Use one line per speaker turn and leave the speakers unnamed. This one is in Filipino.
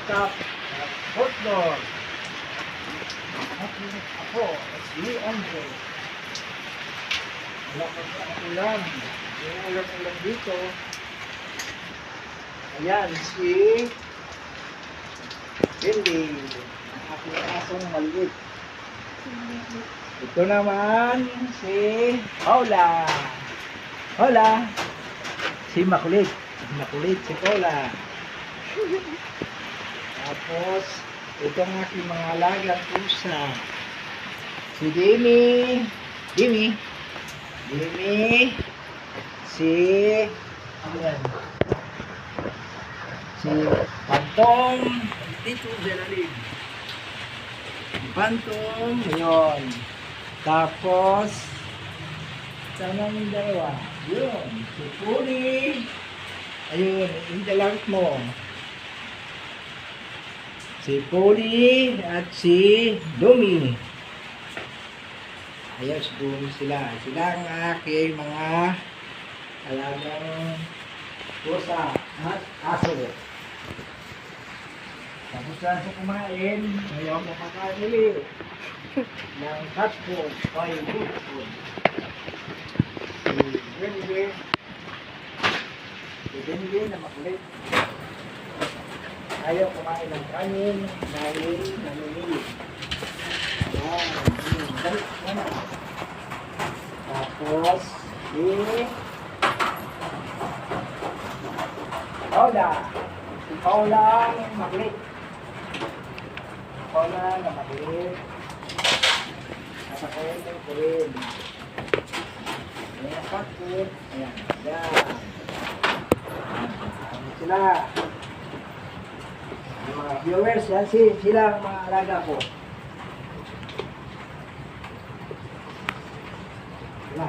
Top football. Ako, si Andre. Wala pa sa ulan. Yung ulan-ulan dito. Ayan, si Cindy. Ang aking asong maliit. Ito naman si Paula. Hola. Si Makulit. Makulit si Paula. Tapos, ito ang aking mga alagang pusa. Si Dimi. Dimi. Dimi. Si... Ano yan? Si Pantong. Dito, Geraldine. Si Pantong. Yun. Tapos, sana yung dalawa. Yun. Si Puri. Ayun, yung dalawat mo. Si Puri at si Dumi. Ayun, si Dumi sila. Sila ang aking mga alagang pusa at aso. Tapos na sa kumain, ngayon makakain ulit ng cat food o yung good food. Si Benji na makulit. Ayaw kumain ng kanin dahil namimili. Ayan. Dali. Ano? Tapos, si Paula. Si Paula ang makulit. Paula na makulit. Napakain ng kulit. Ayan, pakit. Ayan. Ayan. Ayan sila. Yung mga viewers, yan sila ang mga alaga ko. Sila.